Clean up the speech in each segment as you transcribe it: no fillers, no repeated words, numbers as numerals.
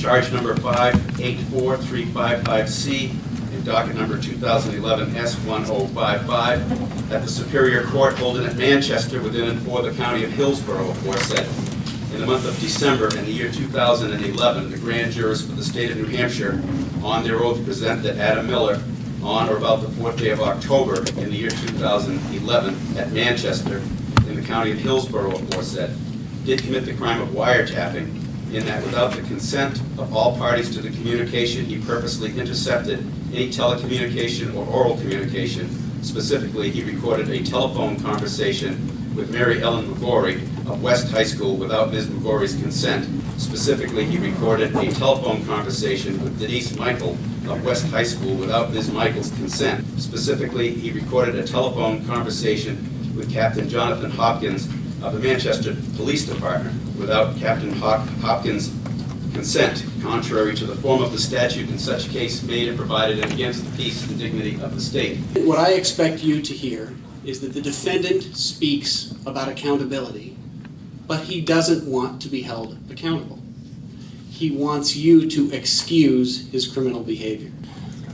charge number 584355C in docket number 2011 S1055 at the Superior Court holding at Manchester within and for the county of Hillsborough, aforesaid. In the month of December in the year 2011, the grand jurors for the state of New Hampshire on their oath present that Adam Miller, on or about the 4th day of October in the year 2011 at Manchester in the county of Hillsborough, aforesaid, did commit the crime of wiretapping, in that without the consent of all parties to the communication, he purposely intercepted any telecommunication or oral communication. Specifically, he recorded a telephone conversation with Mary Ellen McGorry of West High School without Ms. McGorry's consent. Specifically, he recorded a telephone conversation with Denise Michael of West High School without Ms. Michael's consent. Specifically, he recorded a telephone conversation with Captain Jonathan Hopkins of the Manchester Police Department without Captain Hopkins' consent, contrary to the form of the statute in such case made and provided and against the peace and dignity of the state. What I expect you to hear is that the defendant speaks about accountability, but he doesn't want to be held accountable. He wants you to excuse his criminal behavior.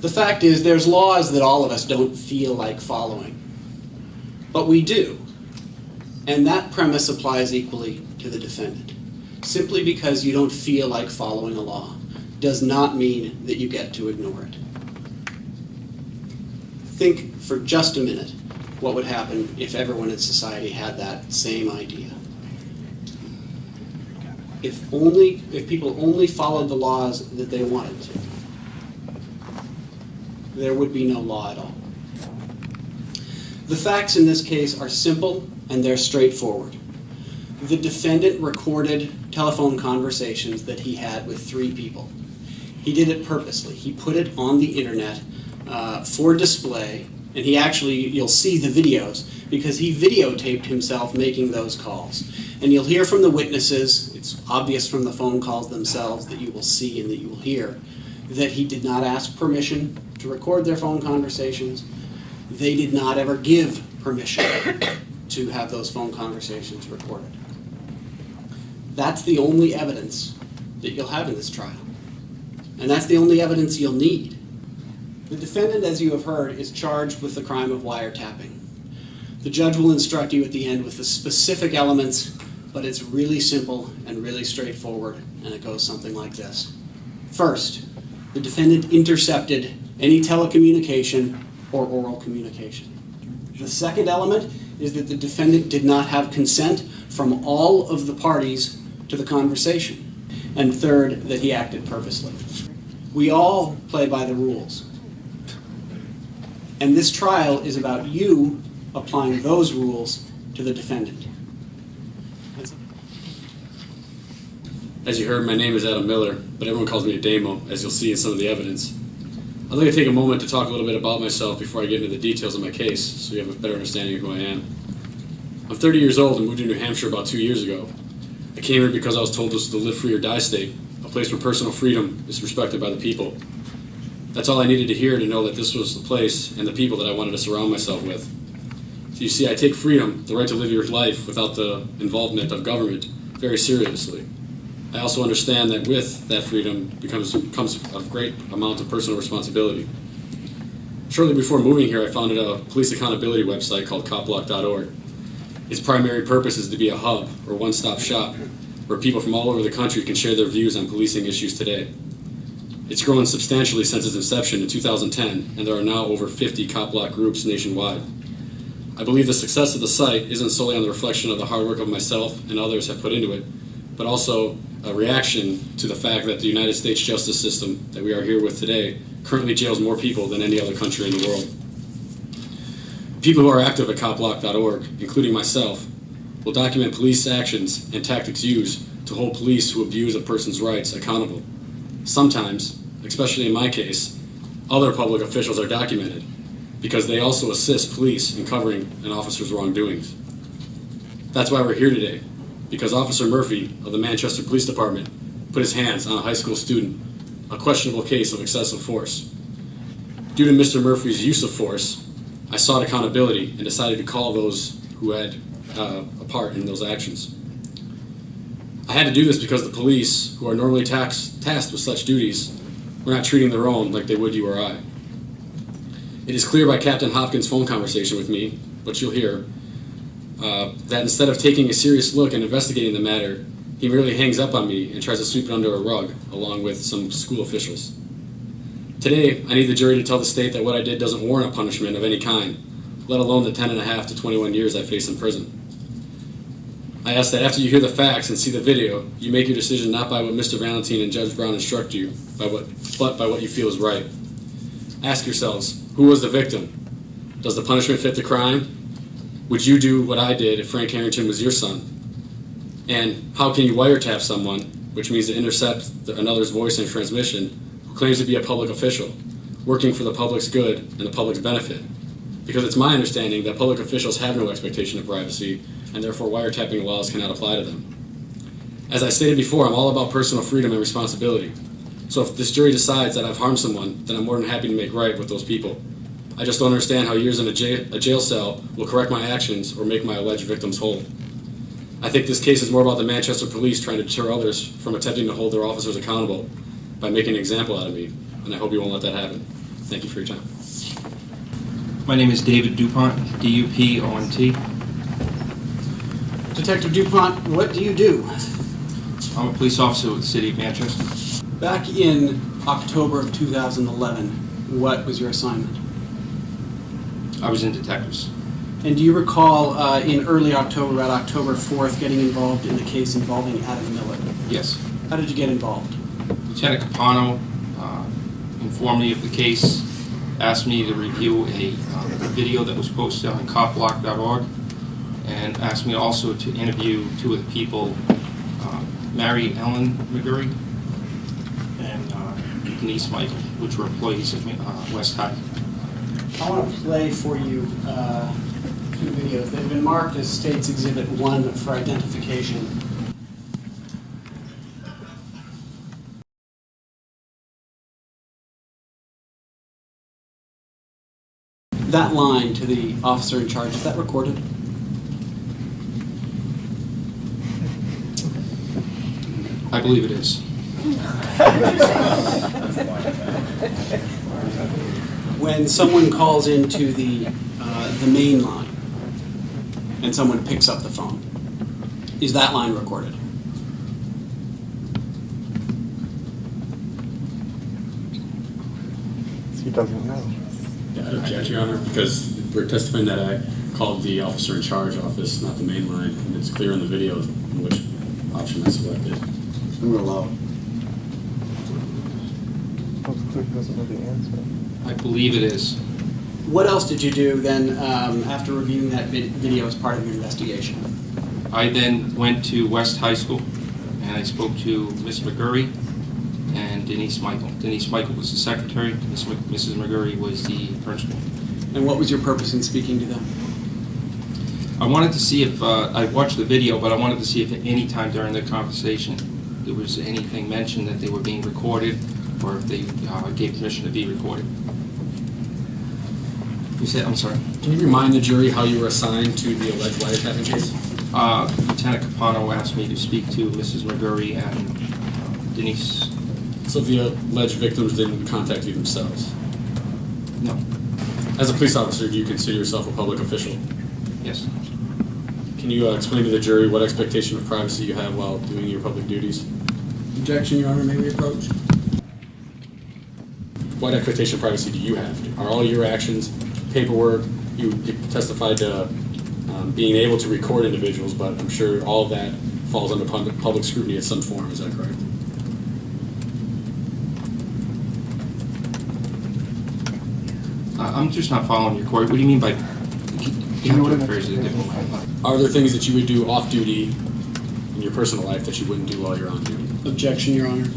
The fact is, there's laws that all of us don't feel like following, but we do. And that premise applies equally to the defendant. Simply because you don't feel like following a law does not mean that you get to ignore it. Think for just a minute what would happen if everyone in society had that same idea. If people only followed the laws that they wanted to, there would be no law at all. The facts in this case are simple and they're straightforward. The defendant recorded telephone conversations that he had with 3 people. He did it purposely. He put it on the internet for display, and he actually, you'll see the videos, because he videotaped himself making those calls. And you'll hear from the witnesses, it's obvious from the phone calls themselves that you will see and that you will hear, that he did not ask permission to record their phone conversations. They did not ever give permission to have those phone conversations recorded. That's the only evidence that you'll have in this trial. And that's the only evidence you'll need. The defendant, as you have heard, is charged with the crime of wiretapping. The judge will instruct you at the end with the specific elements, but it's really simple and really straightforward, and it goes something like this. First, the defendant intercepted any telecommunication or oral communication. The second element is that the defendant did not have consent from all of the parties to the conversation. And third, that he acted purposely. We all play by the rules. And this trial is about you applying those rules to the defendant. As you heard, my name is Adam Miller, but everyone calls me Ademo, as you'll see in some of the evidence. I'd like to take a moment to talk a little bit about myself before I get into the details of my case, so you have a better understanding of who I am. I'm 30 years old and moved to New Hampshire about 2 years ago. I came here because I was told this was the live free or die state, a place where personal freedom is respected by the people. That's all I needed to hear to know that this was the place and the people that I wanted to surround myself with. So you see, I take freedom, the right to live your life without the involvement of government, very seriously. I also understand that with that freedom comes a great amount of personal responsibility. Shortly before moving here, I founded a police accountability website called copblock.org. Its primary purpose is to be a hub or one-stop shop where people from all over the country can share their views on policing issues today. It's grown substantially since its inception in 2010, and there are now over 50 Cop Block groups nationwide. I believe the success of the site isn't solely on the reflection of the hard work of myself and others have put into it, but also a reaction to the fact that the United States justice system that we are here with today currently jails more people than any other country in the world. People who are active at copblock.org, including myself, will document police actions and tactics used to hold police who abuse a person's rights accountable. Sometimes, especially in my case, other public officials are documented because they also assist police in covering an officer's wrongdoings. That's why we're here today, because Officer Murphy of the Manchester Police Department put his hands on a high school student, a questionable case of excessive force. Due to Mr. Murphy's use of force, I sought accountability and decided to call those who had a part in those actions. I had to do this because the police, who are normally tasked with such duties, were not treating their own like they would you or I. It is clear by Captain Hopkins' phone conversation with me, which you'll hear, that instead of taking a serious look and investigating the matter, he merely hangs up on me and tries to sweep it under a rug, along with some school officials. Today, I need the jury to tell the state that what I did doesn't warrant a punishment of any kind, let alone the 10.5 to 21 years I face in prison. I ask that after you hear the facts and see the video, you make your decision not by what Mr. Valentine and Judge Brown instruct you, but by what you feel is right. Ask yourselves, who was the victim? Does the punishment fit the crime? Would you do what I did if Frank Harrington was your son? And how can you wiretap someone, which means to intercept another's voice and transmission, who claims to be a public official, working for the public's good and the public's benefit? Because it's my understanding that public officials have no expectation of privacy, and therefore wiretapping laws cannot apply to them. As I stated before, I'm all about personal freedom and responsibility. So if this jury decides that I've harmed someone, then I'm more than happy to make right with those people. I just don't understand how years in a jail cell will correct my actions or make my alleged victims whole. I think this case is more about the Manchester police trying to deter others from attempting to hold their officers accountable by making an example out of me, and I hope you won't let that happen. Thank you for your time. My name is David DuPont, D-U-P-O-N-T. Detective DuPont, what do you do? I'm a police officer with the City of Manchester. Back in October of 2011, what was your assignment? I was in detectives. And do you recall in early October, about October 4th, getting involved in the case involving Adam Miller? Yes. How did you get involved? Lieutenant Capano informed me of the case, asked me to review a video that was posted on copblock.org, and asked me also to interview two of the people, Mary Ellen McGurry and Denise Michael, which were employees of West High. I want to play for you two videos. They've been marked as State's Exhibit 1 for identification. That line to the officer in charge, is that recorded? I believe it is. When someone calls into the main line and someone picks up the phone, is that line recorded? He doesn't know. Yeah, I object, Your Honor, because we're testifying that I called the officer in charge office, not the main line, and it's clear in the video in which option I selected. I'm going to allow it. Looks clear he doesn't know the answer. I believe it is. What else did you do then after reviewing that video as part of your investigation? I then went to West High School and I spoke to Miss McGurry and Denise Michael. Denise Michael was the secretary, Mrs. McGurry was the principal. And what was your purpose in speaking to them? I wanted to see if, I watched the video, but I wanted to see if at any time during the conversation there was anything mentioned that they were being recorded or if they gave permission to be recorded. You said, I'm sorry? Can you remind the jury how you were assigned to the alleged wiretapping case? Lieutenant Capano asked me to speak to Mrs. McGurry and Denise. So the alleged victims didn't contact you themselves? No. As a police officer, do you consider yourself a public official? Yes. Can you explain to the jury what expectation of privacy you have while doing your public duties? Objection, Your Honor, may we approach? What expectation of privacy do you have? Are all your actions, paperwork, you testified to being able to record individuals, but I'm sure all of that falls under public scrutiny in some form, is that correct? I'm just not following your court. What do you mean by... You have to phrase it a different way. Are there things that you would do off-duty in your personal life that you wouldn't do while you're on duty? Objection, Your Honor.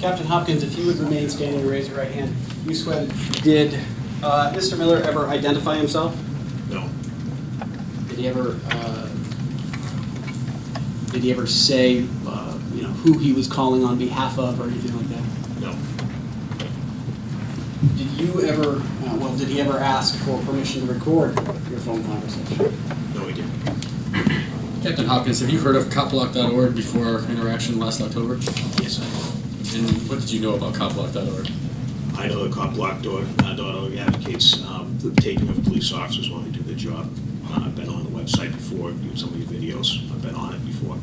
Captain Hopkins, if you would remain standing and raise your right hand. You swear, did Mr. Miller ever identify himself? No. Did he ever say, who he was calling on behalf of or anything like that? No. Did you ever, did he ever ask for permission to record your phone conversation? No, he didn't. Captain Hopkins, have you heard of copblock.org before our interaction last October? Yes, I do. And what did you know about copblock.org? I know that copblock.org advocates the taping of police officers when they do their job. I've been on the website before, viewed some of your videos. I've been on it before.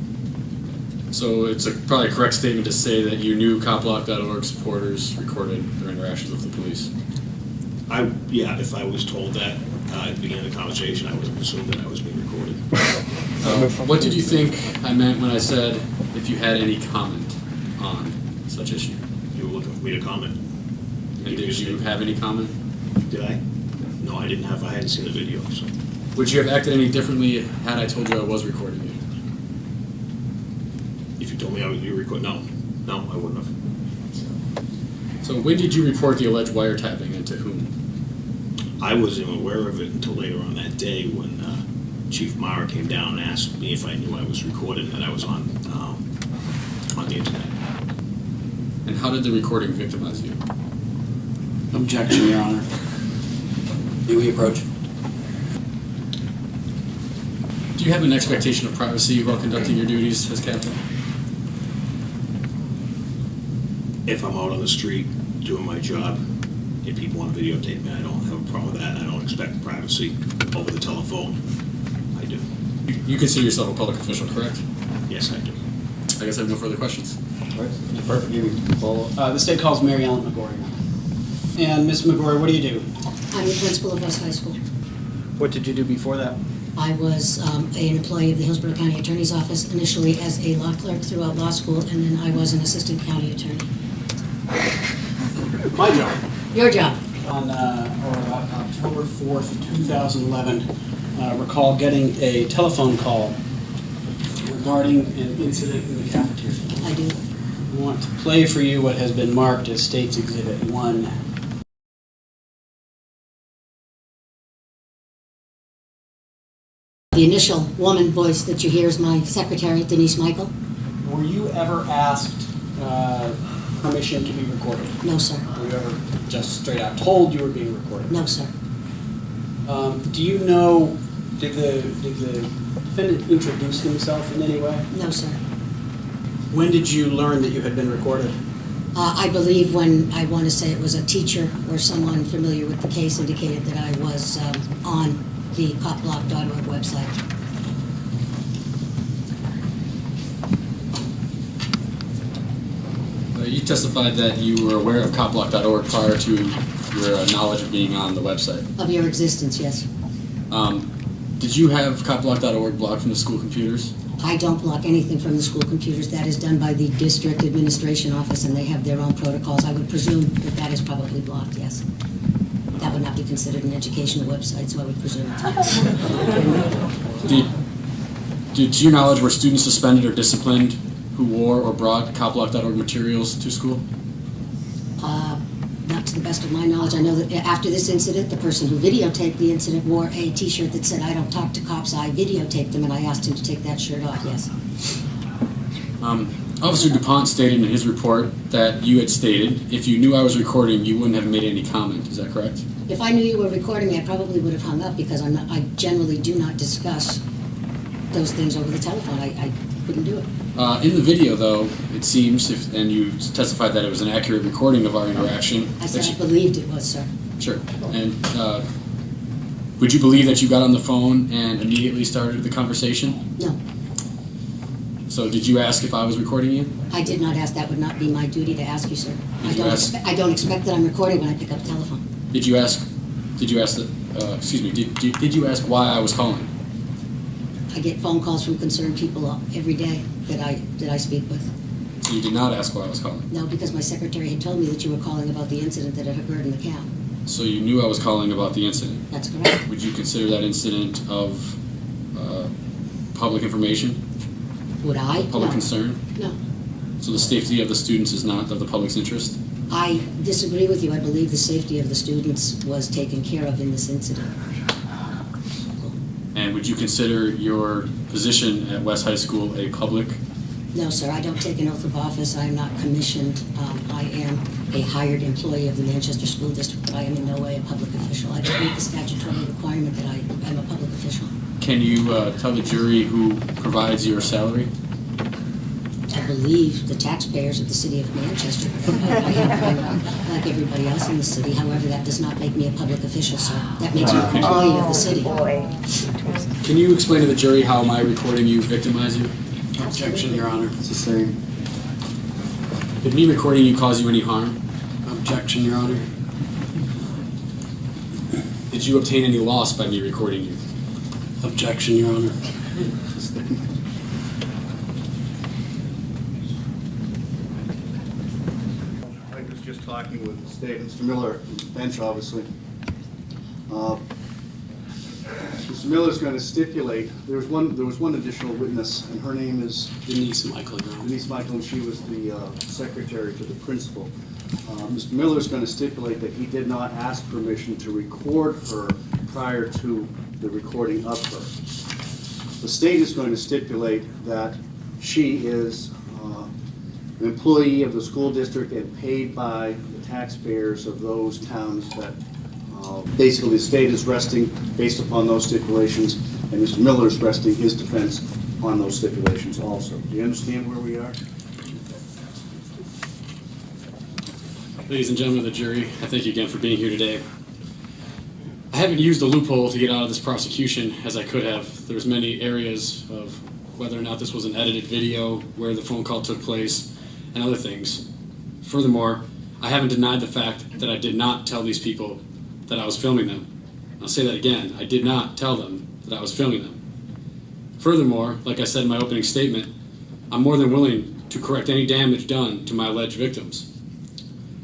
So it's probably a correct statement to say that you knew copblock.org supporters recorded their interactions with the police. Yeah, if I was told that at the beginning of the conversation, I would have assumed that I was being recorded. What did you think I meant when I said if you had any comment on such issue? You were looking for me to comment. And did you have any comment? Did I? No, I didn't have. I hadn't seen the video. So. Would you have acted any differently had I told you I was recording you? If you told me you were recording, no, I wouldn't have. So when did you report the alleged wiretapping and to whom? I wasn't aware of it until later on that day when Chief Mara came down and asked me if I knew I was recorded and that I was on the internet. And how did the recording victimize you? Objection, Your Honor. May we approach? Do you have an expectation of privacy while conducting your duties as captain? If I'm out on the street doing my job, if people want to videotape me, I don't have a problem with that. I don't expect privacy over the telephone. I do. You consider yourself a public official, correct? Yes, I do. I guess I have no further questions. All right, perfect. You follow. The state calls Mary Ellen McGorry now. And Ms. McGorry, what do you do? I'm the principal of West High School. What did you do before that? I was an employee of the Hillsborough County Attorney's Office, initially as a law clerk throughout law school, and then I was an assistant county attorney. My job. Your job. On October 4th, 2011, recall getting a telephone call regarding an incident in the cafeteria. I do. I want to play for you what has been marked as State's Exhibit 1. The initial woman voice that you hear is my secretary, Denise Michael. Were you ever asked permission to be recorded? No, sir. Were you ever just straight out told you were being recorded? No, sir. Do you know, did the defendant introduce himself in any way? No, sir. When did you learn that you had been recorded? I believe when, I want to say it was a teacher or someone familiar with the case indicated that I was on the copblock.org website. You testified that you were aware of copblock.org prior to your knowledge of being on the website. Of your existence, yes. Did you have copblock.org blocked from the school computers? I don't block anything from the school computers. That is done by the district administration office, and they have their own protocols. I would presume that that is probably blocked, yes. That would not be considered an educational website, so I would presume it. To your knowledge, were students suspended or disciplined who wore or brought copblock.org materials to school? Not to the best of my knowledge. I know that after this incident, the person who videotaped the incident wore a T-shirt that said, "I don't talk to cops, I videotape them," and I asked him to take that shirt off, yes. Officer DuPont stated in his report that you had stated, if you knew I was recording, you wouldn't have made any comment. Is that correct? If I knew you were recording me, I probably would have hung up because I generally do not discuss those things over the telephone. I couldn't do it. In the video, though, it seems, and you testified that it was an accurate recording of our interaction. I said I believed it was, sir. Sure. And would you believe that you got on the phone and immediately started the conversation? No. So did you ask if I was recording you? I did not ask. That would not be my duty to ask you, sir. Did you ask? I don't expect that I'm recording when I pick up the telephone. Did you ask that, excuse me, did you ask why I was calling? I get phone calls from concerned people every day that I speak with. So you did not ask why I was calling? No, because my secretary had told me that you were calling about the incident that had occurred in the cab. So you knew I was calling about the incident? That's correct. Would you consider that incident of public information? Would I? Public No. concern? No. So the safety of the students is not of the public's interest? I disagree with you. I believe the safety of the students was taken care of in this incident. And would you consider your position at West High School a public? No, sir. I don't take an oath of office. I am not commissioned. I am a hired employee of the Manchester School District, but I am in no way a public official. I don't meet the statutory requirement that I am a public official. Can you tell the jury who provides your salary? I believe the taxpayers of the city of Manchester. I'm like everybody else in the city. However, that does not make me a public official, sir. That makes me an employee of the city. Can you explain to the jury how my recording you victimize you? Objection, Your Honor. It's the same. Did me recording you cause you any harm? Objection, Your Honor. Did you obtain any loss by me recording you? Objection, Your Honor. I was just talking with the state, Mr. Miller, bench obviously. Mr. Miller's going to stipulate, there was one additional witness, and her name is Denise Michael, Your Honor. Denise Michael, and she was the secretary to the principal. Mr. Miller's going to stipulate that he did not ask permission to record her prior to the recording of her. The state is going to stipulate that she is an employee of the school district and paid by the taxpayers of those towns that basically the state is resting based upon those stipulations, and Mr. Miller is resting his defense on those stipulations also. Do you understand where we are? Ladies and gentlemen of the jury, I thank you again for being here today. I haven't used the loophole to get out of this prosecution as I could have. There's many areas of whether or not this was an edited video, where the phone call took place, and other things. Furthermore, I haven't denied the fact that I did not tell these people that I was filming them. I'll say that again. I did not tell them that I was filming them. Furthermore, like I said in my opening statement, I'm more than willing to correct any damage done to my alleged victims.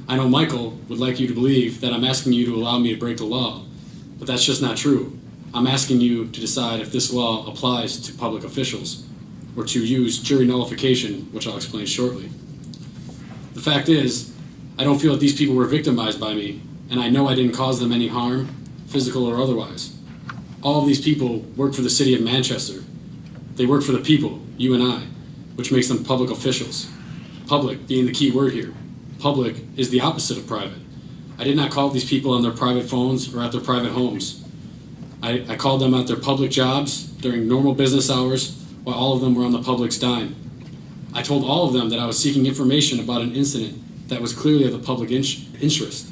I know Michael would like you to believe that I'm asking you to allow me to break the law, but that's just not true. I'm asking you to decide if this law applies to public officials, or to use jury nullification, which I'll explain shortly. The fact is, I don't feel that these people were victimized by me, and I know I didn't cause them any harm, physical or otherwise. All of these people work for the city of Manchester. They work for the people, you and I, which makes them public officials. Public being the key word here. Public is the opposite of private. I did not call these people on their private phones or at their private homes. I called them at their public jobs during normal business hours while all of them were on the public's dime. I told all of them that I was seeking information about an incident that was clearly of the public interest.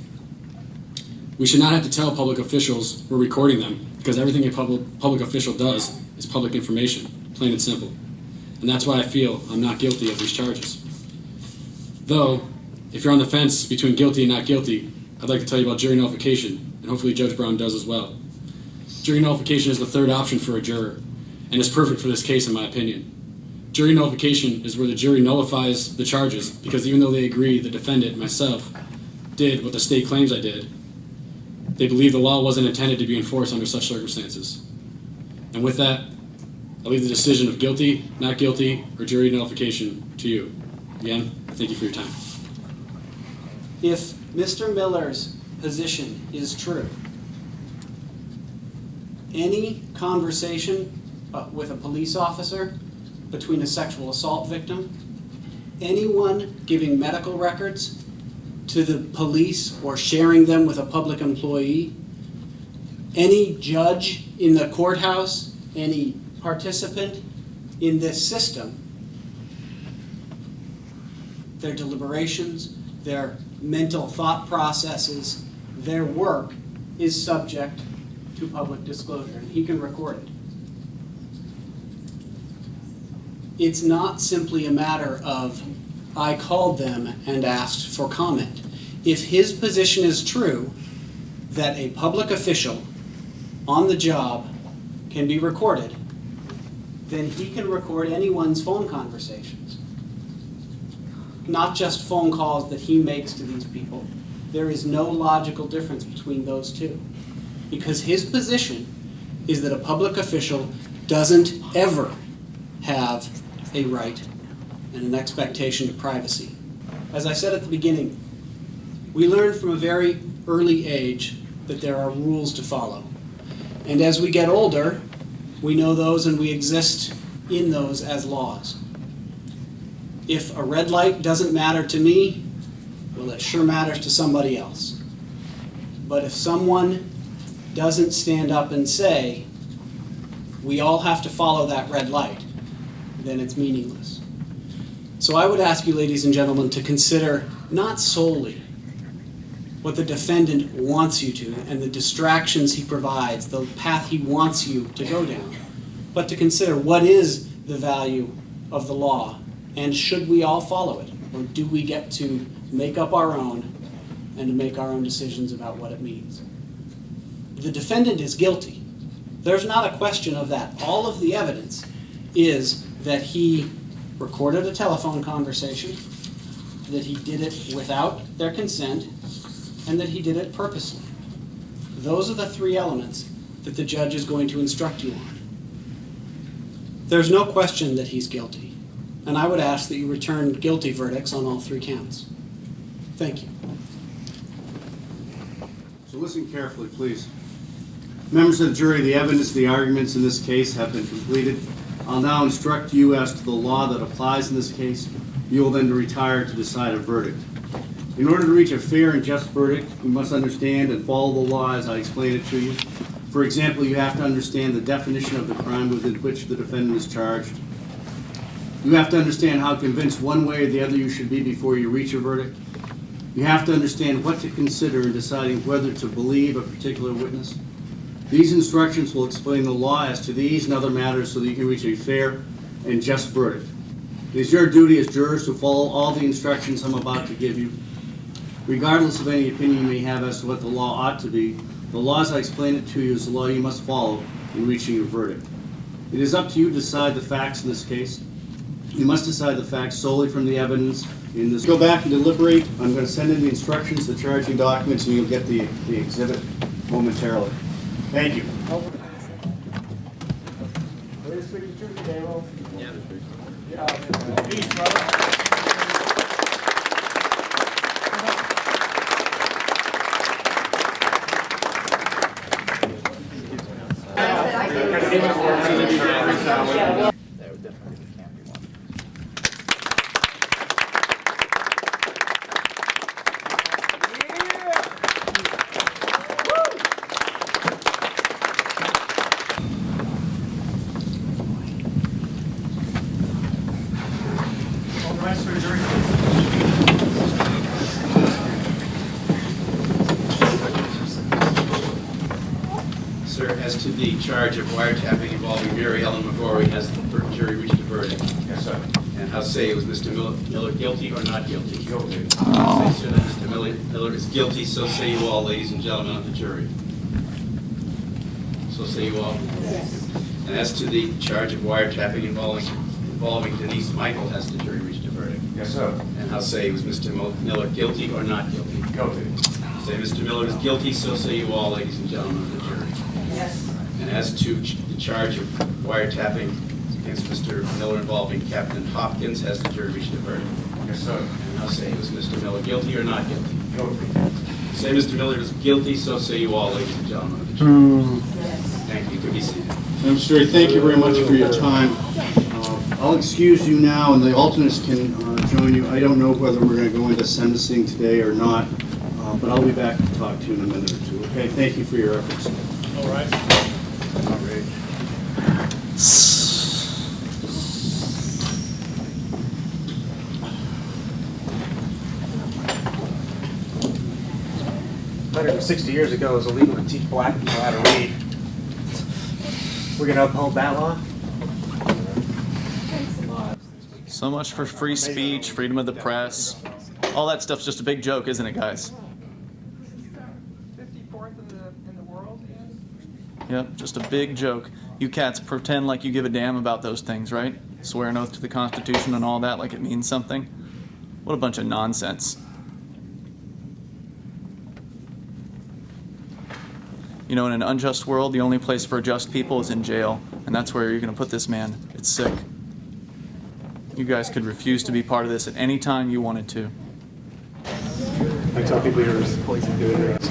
We should not have to tell public officials we're recording them, because everything a public official does is public information, plain and simple. And that's why I feel I'm not guilty of these charges. Though, if you're on the fence between guilty and not guilty, I'd like to tell you about jury nullification, and hopefully Judge Brown does as well. Jury nullification is the third option for a juror, and is perfect for this case in my opinion. Jury nullification is where the jury nullifies the charges, because even though they agree the defendant, myself, did what the state claims I did, they believe the law wasn't intended to be enforced under such circumstances. And with that, I leave the decision of guilty, not guilty, or jury nullification to you. Again, thank you for your time. If Mr. Miller's position is true, any conversation with a police officer between a sexual assault victim, anyone giving medical records to the police or sharing them with a public employee, any judge in the courthouse, any participant in this system, their deliberations, their mental thought processes, their work is subject to public disclosure, and he can record it. It's not simply a matter of, I called them and asked for comment. If his position is true, that a public official on the job can be recorded, then he can record anyone's phone conversations. Not just phone calls that he makes to these people. There is no logical difference between those two. Because his position is that a public official doesn't ever have a right and an expectation to privacy. As I said at the beginning, we learned from a very early age that there are rules to follow. And as we get older, we know those and we exist in those as laws. If a red light doesn't matter to me, well, it sure matters to somebody else. But if someone doesn't stand up and say, we all have to follow that red light, then it's meaningless. So I would ask you, ladies and gentlemen, to consider not solely what the defendant wants you to and the distractions he provides, the path he wants you to go down, but to consider what is the value of the law, and should we all follow it, or do we get to make up our own and to make our own decisions about what it means? The defendant is guilty. There's not a question of that. All of the evidence is that he recorded a telephone conversation, that he did it without their consent, and that he did it purposely. Those are the three elements that the judge is going to instruct you on. There's no question that he's guilty, and I would ask that you return guilty verdicts on all three counts. Thank you. So listen carefully, please. Members of the jury, the evidence, the arguments in this case have been completed. I'll now instruct you as to the law that applies in this case. You will then retire to decide a verdict. In order to reach a fair and just verdict, you must understand and follow the law as I explain it to you. For example, you have to understand the definition of the crime within which the defendant is charged. You have to understand how convinced one way or the other you should be before you reach a verdict. You have to understand what to consider in deciding whether to believe a particular witness. These instructions will explain the law as to these and other matters so that you can reach a fair and just verdict. It is your duty as jurors to follow all the instructions I'm about to give you. Regardless of any opinion you may have as to what the law ought to be, the law as I explain it to you is the law you must follow in reaching your verdict. It is up to you to decide the facts in this case. You must decide the facts solely from the evidence in this. Go back and deliberate. I'm going to send in the instructions, the charging documents, and you'll get the exhibit momentarily. Thank you. Sir, as to the charge of wiretapping involving Mary Ellen McGorry, has the jury reached a verdict? Yes, sir. And how say, was Mr. Miller guilty or not guilty? Guilty. Say, sir, that Mr. Miller is guilty, so say you all, ladies and gentlemen of the jury. So say you all? Yes. And as to the charge of wiretapping involving Denise Michael, has the jury reached a verdict? Yes, sir. And how say, was Mr. Miller guilty or not guilty? Guilty. Say Mr. Miller is guilty, so say you all, ladies and gentlemen of the jury. Yes. And as to the charge of wiretapping against Mr. Miller involving Captain Hopkins, has the jury reached a verdict? Yes, sir. And how say, was Mr. Miller guilty or not guilty? Guilty. Say Mr. Miller is guilty, so say you all, ladies and gentlemen of the jury. Yes. Thank you. You can be seated. Madam Secretary, thank you very much for your time. I'll excuse you now, and the alternates can join you. I don't know whether we're going to go into sentencing today or not, but I'll be back to talk to you in a minute or two. Okay, thank you for your efforts. All right. All right. $160 years ago, it was illegal to teach black people how to read. We're going to uphold that law? So much for free speech, freedom of the press. All that stuff's just a big joke, isn't it, guys? 54th in the world, yes? Yep, just a big joke. You cats pretend like you give a damn about those things, right? Swear an oath to the Constitution and all that like it means something. What a bunch of nonsense. You know, in an unjust world, the only place for just people is in jail, and that's where you're going to put this man. It's sick. You guys could refuse to be part of this at any time you wanted to. I tell people you're poison doing it.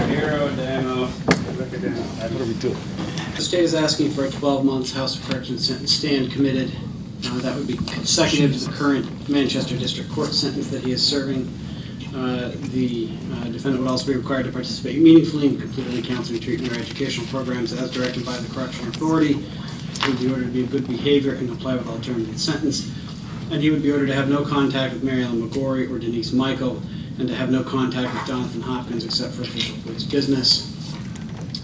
Hero, Ademo. What are we doing? The state is asking for a 12 months House of Corrections sentence stand committed. That would be consecutive to the current Manchester District Court sentence that he is serving. The defendant would also be required to participate meaningfully in completely counseling, treatment, or educational programs as directed by the correctional authority. He would be ordered to be of good behavior and comply with all terms of the sentence. And he would be ordered to have no contact with Mary Ellen McGorry or Denise Michael, and to have no contact with Jonathan Hopkins except for official police business.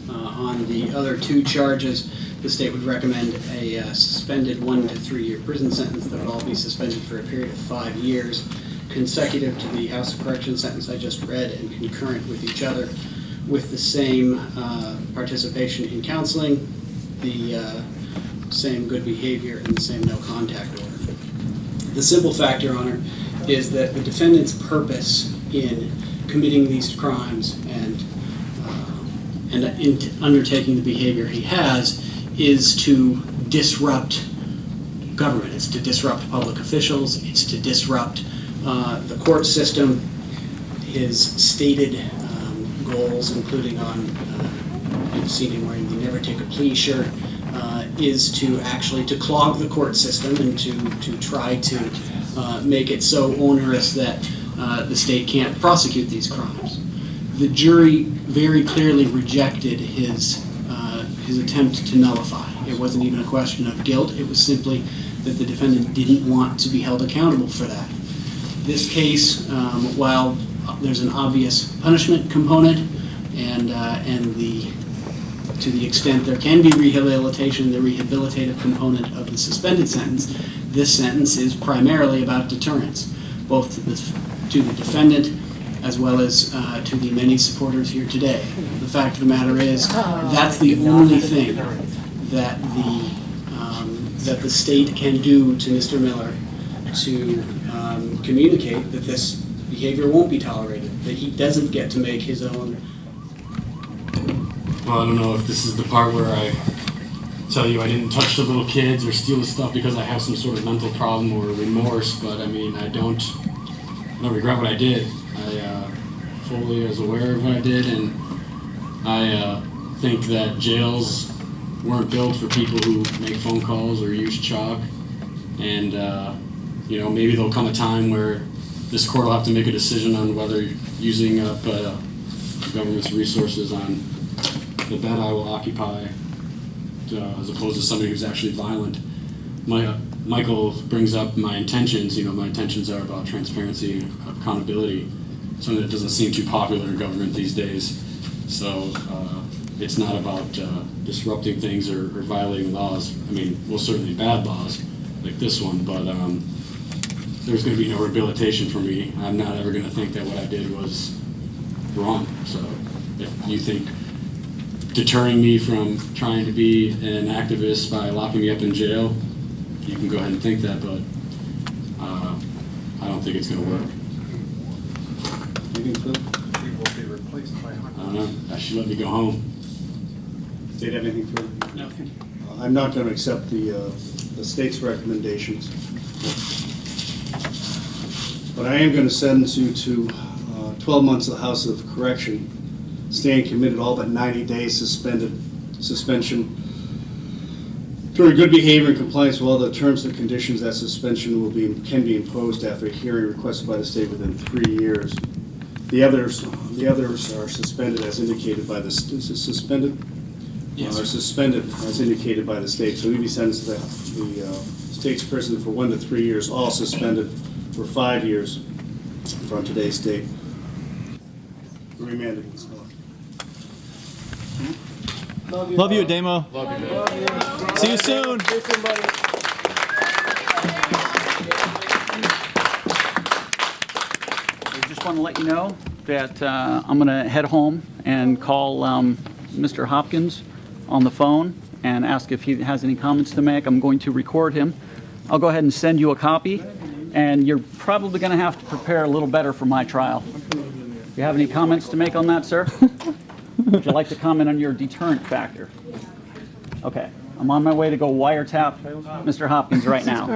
On the other two charges, the state would recommend a suspended 1 to 3 year prison sentence that would all be suspended for a period of 5 years, consecutive to the House of Corrections sentence I just read and concurrent with each other, with the same participation in counseling, the same good behavior, and the same no contact order. The simple fact, Your Honor, is that the defendant's purpose in committing these crimes and in undertaking the behavior he has is to disrupt government. It's to disrupt public officials. It's to disrupt the court system. His stated goals, including on, you've seen him wearing the Never Take a Plea shirt, is to actually to clog the court system and to try to make it so onerous that the state can't prosecute these crimes. The jury very clearly rejected his attempt to nullify. It wasn't even a question of guilt. It was simply that the defendant didn't want to be held accountable for that. This case, while there's an obvious punishment component and to the extent there can be rehabilitation, the rehabilitative component of the suspended sentence, this sentence is primarily about deterrence, both to the defendant as well as to the many supporters here today. The fact of the matter is, that's the only thing that the state can do to Mr. Miller to communicate that this behavior won't be tolerated, that he doesn't get to make his own. Well, I don't know if this is the part where I tell you I didn't touch the little kids or steal the stuff because I have some sort of mental problem or remorse, but I mean, I don't regret what I did. I fully was aware of what I did, and I think that jails weren't built for people who make phone calls or use chalk, and maybe there'll come a time where this court will have to make a decision on whether using up government's resources on the bed I will occupy as opposed to somebody who's actually violent. Michael brings up my intentions. My intentions are about transparency and accountability, something that doesn't seem too popular in government these days. So it's not about disrupting things or violating laws. I mean, well, certainly bad laws like this one, but there's going to be no rehabilitation for me. I'm not ever going to think that what I did was wrong. So if you think deterring me from trying to be an activist by locking me up in jail, you can go ahead and think that, but I don't think it's going to work. Anything further? We will be replaced by I don't know. I should let me go home. Did anything further? No. I'm not going to accept the state's recommendations. But I am going to sentence you to 12 months of the House of Correction, staying committed all but 90 days suspension. During good behavior and compliance with all the terms and conditions, that suspension can be imposed after a hearing requested by the state within 3 years. The others are suspended as indicated by the suspended. Yes, Are suspended as indicated by the state. So you'll be sentenced to the state's prison for 1 to 3 years, all suspended for 5 years from today's date. Remanded. Love you, Ademo. See you soon. I just want to let you know that I'm going to head home and call Mr. Hopkins on the phone and ask if he has any comments to make. I'm going to record him. I'll go ahead and send you a copy, and you're probably going to have to prepare a little better for my trial. Do you have any comments to make on that, sir? Would you like to comment on your deterrent factor? Okay, I'm on my way to go wiretap Mr. Hopkins right now.